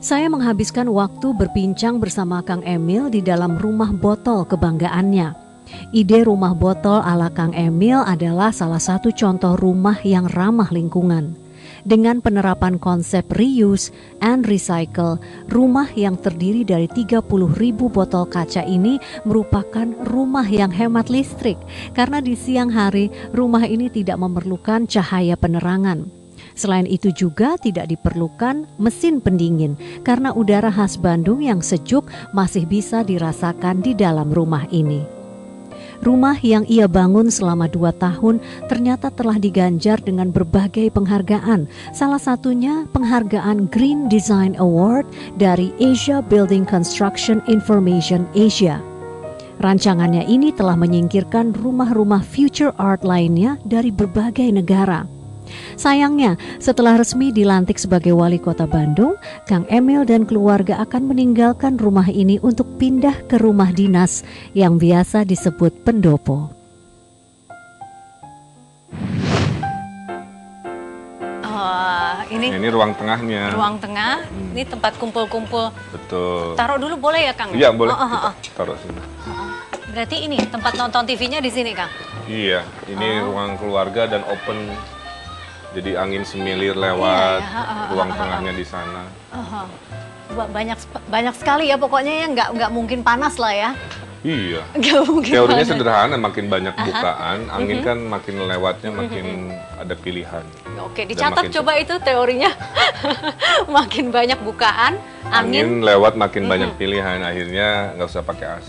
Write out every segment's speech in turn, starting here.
Saya menghabiskan waktu berbincang bersama Kang Emil di dalam rumah botol kebanggaannya. Ide rumah botol ala Kang Emil adalah salah satu contoh rumah yang ramah lingkungan. Dengan penerapan konsep reuse and recycle, rumah yang terdiri dari 30.000 botol kaca ini merupakan rumah yang hemat listrik karena di siang hari rumah ini tidak memerlukan cahaya penerangan. Selain itu juga tidak diperlukan mesin pendingin karena udara khas Bandung yang sejuk masih bisa dirasakan di dalam rumah ini. Rumah yang ia bangun selama 2 tahun ternyata telah diganjar dengan berbagai penghargaan. Salah satunya penghargaan Green Design Award dari Asia Building Construction Information Asia. Rancangannya ini telah menyingkirkan rumah-rumah future art lainnya dari berbagai negara. Sayangnya, setelah resmi dilantik sebagai wali kota Bandung, Kang Emil dan keluarga akan meninggalkan rumah ini untuk pindah ke rumah dinas yang biasa disebut pendopo. Ini ruang tengahnya. Ruang tengah, ini tempat kumpul-kumpul. Betul. Taruh dulu boleh ya, Kang? Iya, boleh. Taruh sini. Berarti ini tempat nonton TV-nya di sini, Kang? Iya, ini ruang keluarga dan open. Jadi angin semilir lewat ruang tengahnya di sana. Banyak sekali ya pokoknya ya, nggak mungkin panas lah ya. Iya. Nggak mungkin Teorinya panas. sederhana, makin banyak bukaan, angin kan makin lewatnya makin ada pilihan. Oke, dicatat coba itu teorinya. Makin banyak bukaan, Angin lewat makin banyak pilihan, akhirnya nggak usah pakai AC.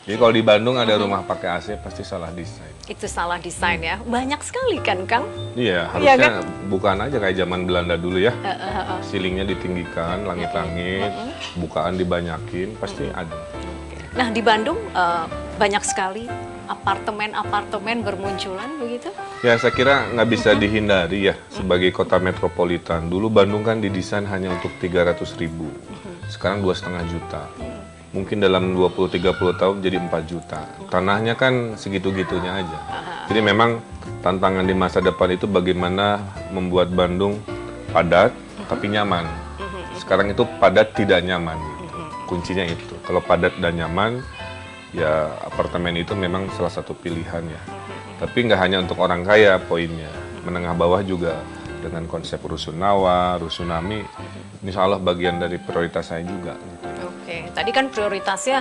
Jadi kalau di Bandung ada rumah pakai AC pasti salah desain. Itu salah desain ya. Banyak sekali kan, Kang? Iya, harusnya bukaan aja kayak zaman Belanda dulu ya. Ceilingnya ditinggikan, langit-langit, bukaan dibanyakin, pasti ada. Nah, di Bandung banyak sekali apartemen-apartemen bermunculan begitu? Ya, saya kira nggak bisa dihindari ya sebagai kota metropolitan. Dulu Bandung kan didesain hanya untuk 300.000, sekarang 2,5 juta. Mungkin dalam 20-30 tahun jadi 4 juta. Tanahnya kan segitu-gitunya aja. Jadi memang tantangan di masa depan itu bagaimana membuat Bandung padat tapi nyaman. Sekarang itu padat tidak nyaman. Kuncinya itu. Kalau padat dan nyaman, ya apartemen itu memang salah satu pilihan ya. Tapi nggak hanya untuk orang kaya poinnya. Menengah bawah juga dengan konsep rusunawa, rusunami, insya Allah bagian dari prioritas saya juga. Oke, tadi kan prioritasnya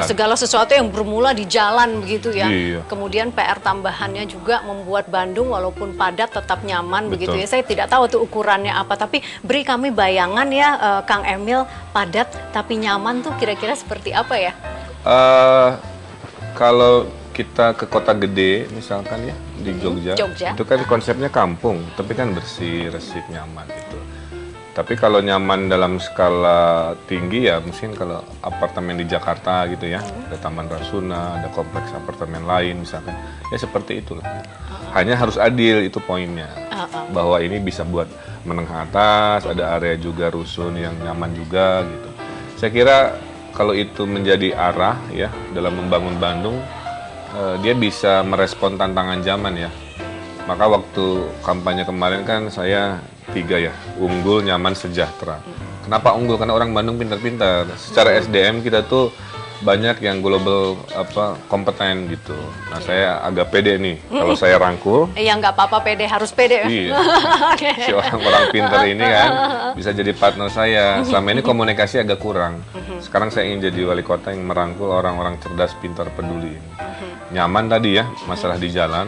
segala sesuatu yang bermula di jalan begitu ya. Iya. Kemudian PR tambahannya juga membuat Bandung walaupun padat tetap nyaman. Betul. Begitu ya. Saya tidak tahu tuh ukurannya apa, tapi beri kami bayangan ya, Kang Emil, padat tapi nyaman tuh kira-kira seperti apa ya? Kalau kita ke kota gede misalkan ya di Jogja, itu kan konsepnya kampung, tapi kan bersih, resik, nyaman itu. Tapi kalau nyaman dalam skala tinggi ya mungkin kalau apartemen di Jakarta gitu ya, ada Taman Rasuna, ada kompleks apartemen lain misalkan, ya seperti itulah. Hanya harus adil, itu poinnya, bahwa ini bisa buat menengah atas, ada area juga rusun yang nyaman juga gitu. Saya kira kalau itu menjadi arah ya dalam membangun Bandung, dia bisa merespon tantangan zaman ya. Maka waktu kampanye kemarin kan saya 3 ya, unggul, nyaman, sejahtera. Kenapa unggul? Karena orang Bandung pintar-pintar. Secara SDM kita tuh banyak yang global kompeten gitu. Nah saya agak pede nih kalau saya rangkul. Ya nggak apa-apa, pede, harus pede. Iya. Si orang-orang pintar ini kan bisa jadi partner saya. Selama ini komunikasi agak kurang. Sekarang saya ingin jadi wali kota yang merangkul orang-orang cerdas, pintar, peduli. Nyaman tadi ya, masalah di jalan.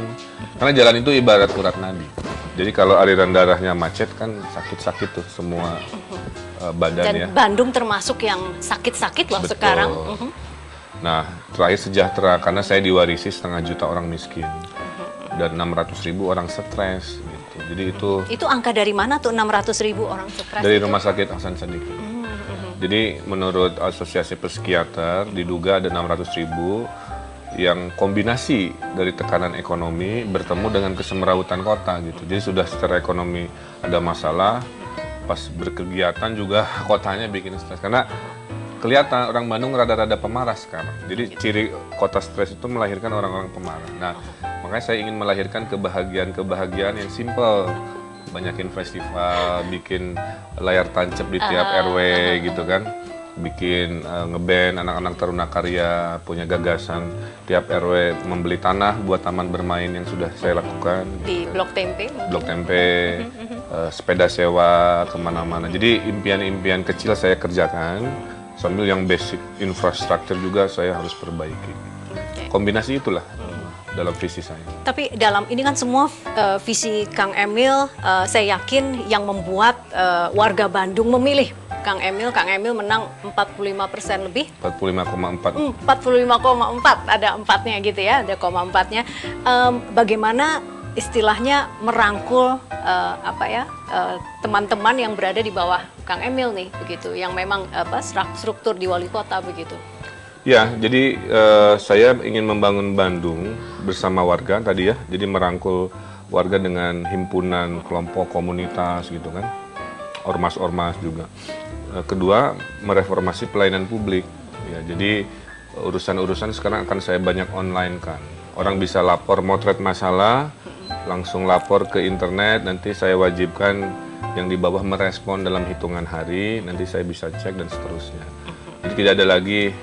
Karena jalan itu ibarat urat nadi. Jadi kalau aliran darahnya macet kan sakit-sakit tuh semua badan ya. Dan Bandung termasuk yang sakit-sakit loh. Betul. Sekarang. Nah, terakhir sejahtera karena saya diwarisi 1,5 juta orang miskin dan 600.000 orang stres gitu. Jadi itu angka dari mana tuh 600.000 orang stres? Dari Rumah Sakit Hasan Sadikin. Jadi menurut Asosiasi Psikiater diduga ada 600.000 yang kombinasi dari tekanan ekonomi bertemu dengan kesemrawutan kota gitu. Jadi sudah secara ekonomi ada masalah, pas berkegiatan juga kotanya bikin stres. Karena kelihatan orang Bandung rada-rada pemarah sekarang. Jadi ciri kota stres itu melahirkan orang-orang pemarah. Nah, makanya saya ingin melahirkan kebahagiaan-kebahagiaan yang simpel. banyakin festival, bikin layar tancap di tiap RW gitu kan. Bikin ngeband anak-anak Taruna Karya, punya gagasan tiap RW membeli tanah buat taman bermain yang sudah saya lakukan di gitu. Blok Tempe. Blok Tempe, sepeda sewa kemana-mana. Jadi impian-impian kecil saya kerjakan sambil yang basic infrastruktur juga saya harus perbaiki. Kombinasi itulah dalam visi saya. Tapi dalam ini kan semua visi Kang Emil, saya yakin yang membuat warga Bandung memilih Kang Emil menang 45% lebih. 45,4. 45,4, ada 4-nya gitu ya, ada koma 4-nya. Bagaimana istilahnya merangkul teman-teman yang berada di bawah Kang Emil nih, begitu, yang memang struktur di wali kota begitu. Ya, jadi saya ingin membangun Bandung bersama warga tadi ya. Jadi merangkul warga dengan himpunan, kelompok, komunitas gitu kan. Ormas-ormas juga. Kedua, mereformasi pelayanan publik. Ya, jadi urusan-urusan sekarang akan saya banyak online kan. Orang bisa lapor motret masalah, langsung lapor ke internet, nanti saya wajibkan yang di bawah merespon dalam hitungan hari, nanti saya bisa cek dan seterusnya. Jadi tidak ada lagi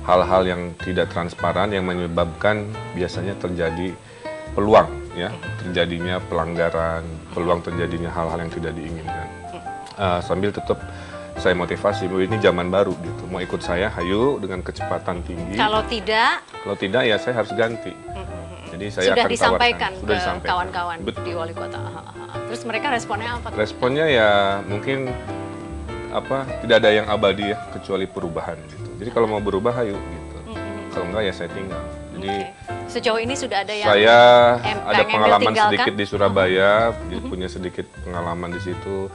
hal-hal yang tidak transparan yang menyebabkan biasanya terjadi peluang ya, terjadinya pelanggaran, peluang terjadinya hal-hal yang tidak diinginkan. Sambil tetap saya motivasi, ini zaman baru gitu. Mau ikut saya, hayu dengan kecepatan tinggi. Kalau tidak ya saya harus ganti. Jadi saya sudah akan disampaikan tawarkan. ke kawan-kawan di wali kota. Terus mereka responnya apa? Responnya ya mungkin tidak ada yang abadi ya, kecuali perubahan gitu. Jadi kalau mau berubah, hayu gitu. Kalau enggak ya saya tinggal. Jadi sejauh ini sudah ada yang saya ada Kang Emil pengalaman tinggalkan? sedikit di Surabaya, punya sedikit pengalaman di situ.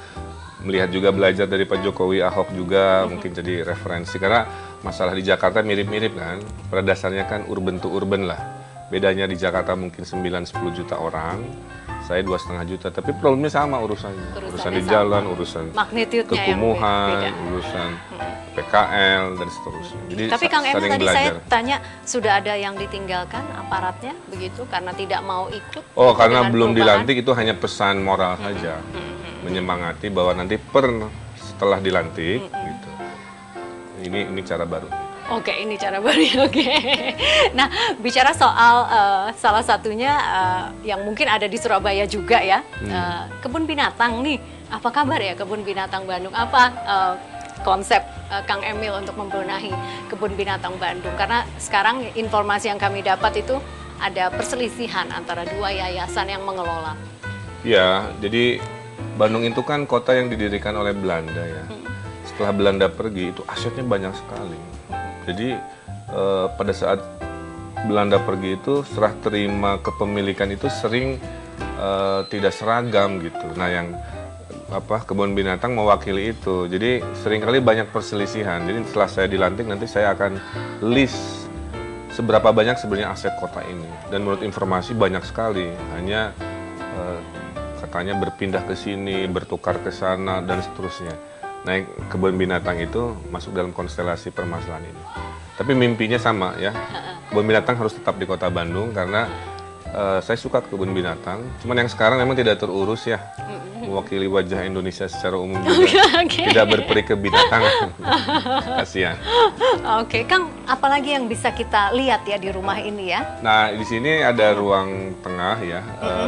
Melihat juga, belajar dari Pak Jokowi, Ahok juga mungkin jadi referensi. Karena masalah di Jakarta mirip-mirip kan. Pada dasarnya kan urban to urban lah. Bedanya di Jakarta mungkin 9-10 juta orang, saya 2,5 juta. Tapi problemnya sama urusannya. Urusan di jalan, urusan kekumuhan, urusan PKL, dan seterusnya. Jadi tapi Kang Emil tadi belajar. saya tanya, sudah ada yang ditinggalkan aparatnya begitu karena tidak mau ikut? Oh, karena belum dilantik, itu hanya pesan moral saja. Menyemangati bahwa nanti setelah dilantik gitu. Ini cara baru. Oke, ini cara baru. Oke. Nah, bicara soal salah satunya yang mungkin ada di Surabaya juga ya, kebun binatang nih. Apa kabar ya kebun binatang Bandung? Apa konsep Kang Emil untuk membenahi kebun binatang Bandung? Karena sekarang informasi yang kami dapat itu ada perselisihan antara dua yayasan yang mengelola. Ya, jadi Bandung itu kan kota yang didirikan oleh Belanda ya. Setelah Belanda pergi, itu asetnya banyak sekali. Jadi pada saat Belanda pergi itu, serah terima kepemilikan itu sering tidak seragam gitu. Nah, yang kebun binatang mewakili itu. Jadi seringkali banyak perselisihan. Jadi setelah saya dilantik, nanti saya akan list seberapa banyak sebenarnya aset kota ini. Dan menurut informasi banyak sekali. Hanya katanya berpindah ke sini, bertukar ke sana, dan seterusnya. Nah, kebun binatang itu masuk dalam konstelasi permasalahan ini. Tapi mimpinya sama ya, kebun binatang harus tetap di kota Bandung karena saya suka kebun binatang. Cuman yang sekarang memang tidak terurus ya, mewakili wajah Indonesia secara umum juga. Tidak berperi ke binatang. Kasihan. Oke, Kang, apalagi yang bisa kita lihat ya di rumah ini ya? Nah, di sini ada ruang tengah ya,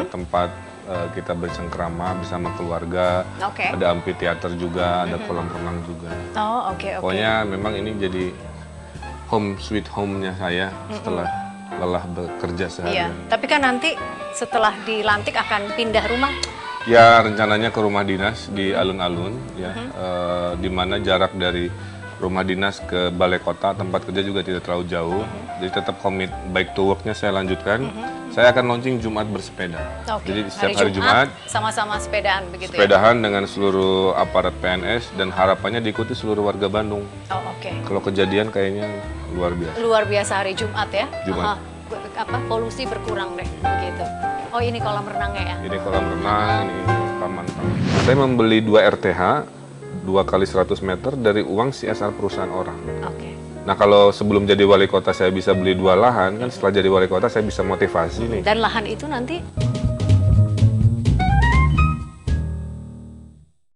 tempat kita bercengkrama bersama keluarga, ada amphitheater juga, ada kolam renang juga. Oh, oke. Pokoknya memang ini jadi home sweet home-nya saya setelah lelah bekerja seharian. Iya, tapi kan nanti setelah dilantik akan pindah rumah? Ya, rencananya ke rumah dinas di alun-alun, ya, di mana jarak dari rumah dinas ke balai kota, tempat kerja juga tidak terlalu jauh. Jadi tetap komit, baik to work-nya saya lanjutkan. Saya akan launching Jumat bersepeda. Jadi setiap hari Jumat sama-sama sepedaan begitu sepedahan ya? Dengan seluruh aparat PNS dan harapannya diikuti seluruh warga Bandung. Oh, oke. Kalau kejadian kayaknya luar biasa. Luar biasa hari Jumat ya? Jumat. Polusi berkurang deh, begitu. Oh, ini kolam renangnya ya? Ini kolam renang, ini taman. Saya membeli 2 RTH, 2 kali 100 meter dari uang CSR perusahaan orang. Oke. Nah, kalau sebelum jadi wali kota saya bisa beli 2 lahan, kan setelah jadi wali kota saya bisa motivasi nih. Dan lahan itu nanti